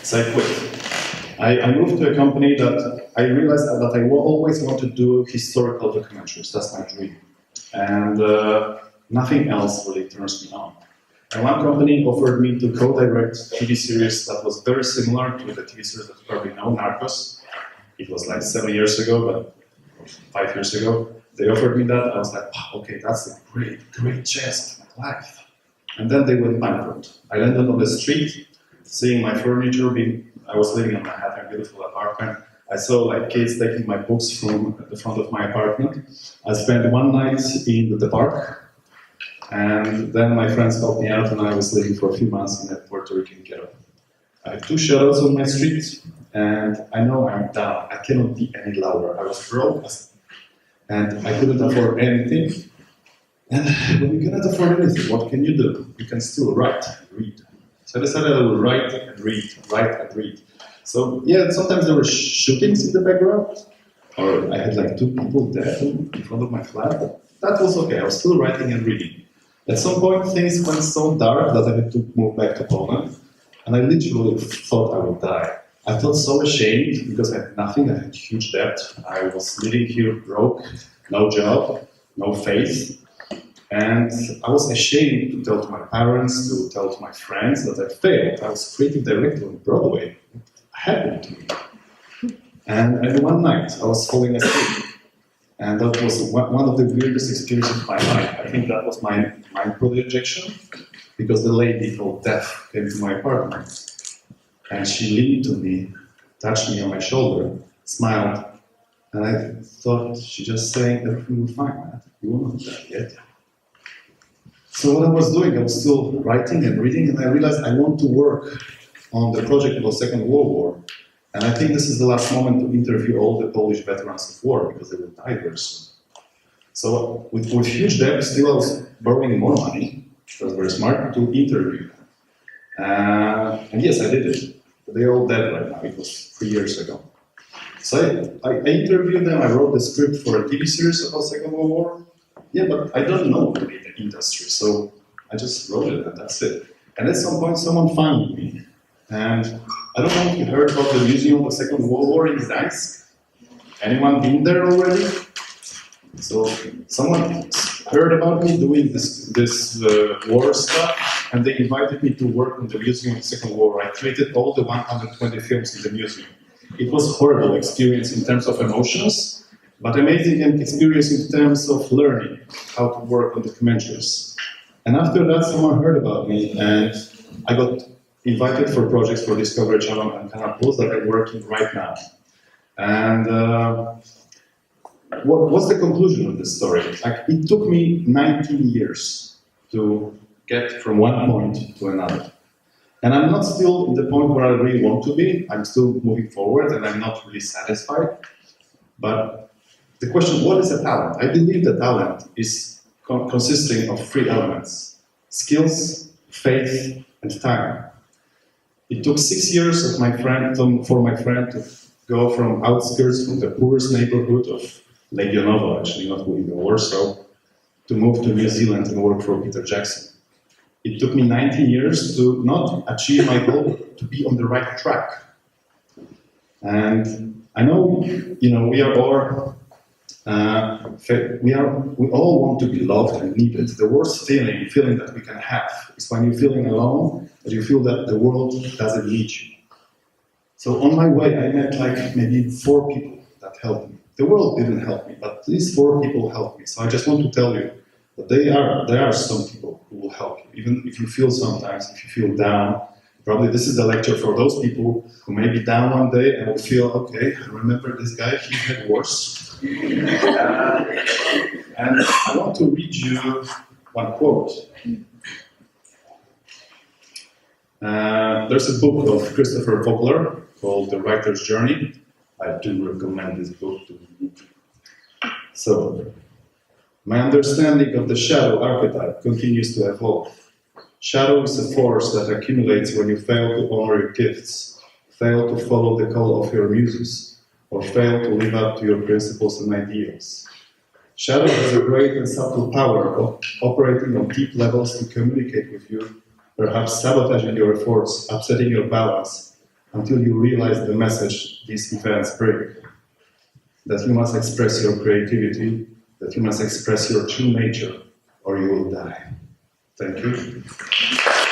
So I quit. I moved to a company that I realized that I always want to do historical documentaries. That's my dream. And nothing else really turns me on. And one company offered me to co-direct TV series that was very similar to the TV series that you probably know, Narcos. It was like 7 years ago, but 5 years ago. They offered me that. I was like, wow, okay, that's a great, great chance of my life. And then they went bankrupt. I landed on the street, seeing my furniture being. I was living in Manhattan, a beautiful apartment. I saw like kids taking my books from the front of my apartment. I spent one night in the park, and then my friends helped me out, and I was living for a few months in a Puerto Rican ghetto. I have 2 shadows on my street, and I know I'm down. I cannot be any louder. I was broke, and I couldn't afford anything. And when you cannot afford anything, what can you do? You can still write and read. So I decided I would write and read. So yeah, sometimes there were shootings in the background, or I had like 2 people dead in front of my flat. But that was okay. I was still writing and reading. At some point, things went so dark that I had to move back to Poland, and I literally thought I would die. I felt so ashamed because I had nothing. I had huge debt. I was living here broke, no job, no faith. And I was ashamed to tell to my parents, to tell to my friends that I failed. I was creative director on Broadway. It happened to me. And one night, I was falling asleep. And that was one of the weirdest experiences of my life. I think that was my mind projection, because the lady called Death came to my apartment. And she leaned to me, touched me on my shoulder, smiled. And I thought she just saying, everything will be fine, man. You will not die yet. So what I was doing, I was still writing and reading, and I realized I want to work on the project of the Second World War. And I think this is the last moment to interview all the Polish veterans of war, because they will die very soon. So with huge debt, still I was borrowing more money, which was very smart, to interview them. And yes, I did it. But they're all dead right now. It was 3 years ago. So I interviewed them, I wrote the script for a TV series about Second World War. Yeah, but I don't know really the industry, so I just wrote it and that's it. And at some point someone found me. And I don't know if you heard about the Museum of the Second World War in Gdańsk. Anyone been there already? So someone heard about me doing this war stuff, and they invited me to work on the Museum of the Second War. I created all the 120 films in the museum. It was a horrible experience in terms of emotions, but amazing experience in terms of learning how to work on documentaries. And after that, someone heard about me, and I got invited for projects for Discovery Channel and Canal Plus that I'm working right now. And what's the conclusion of this story? Like, it took me 19 years to get from one point to another. And I'm not still in the point where I really want to be. I'm still moving forward, and I'm not really satisfied. But the question, what is a talent? I believe that talent is consisting of 3 elements: skills, faith, and time. It took 6 years for my friend to go from outskirts, from the poorest neighborhood of Legionowo, actually not in Warsaw, to move to New Zealand and work for Peter Jackson. It took me 19 years to not achieve my goal, to be on the right track. And I know, we are all we all want to be loved and needed. The worst feeling that we can have is when you're feeling alone, and you feel that the world doesn't need you. So on my way, I met like maybe 4 people that helped me. The world didn't help me, but these 4 people helped me. So I just want to tell you that there are some people who will help you, even if you feel sometimes, if you feel down. Probably this is the lecture for those people who may be down one day and will feel, okay, I remember this guy, he had worse. And I want to read you one quote. There's a book of Christopher Vogler called The Writer's Journey. I do recommend this book to read. So, my understanding of the shadow archetype continues to evolve. Shadow is a force that accumulates when you fail to honor your gifts, fail to follow the call of your muses, or fail to live up to your principles and ideals. Shadow has a great and subtle power of operating on deep levels to communicate with you, perhaps sabotaging your efforts, upsetting your balance, until you realize the message these events bring. That you must express your creativity, that you must express your true nature, or you will die. Thank you.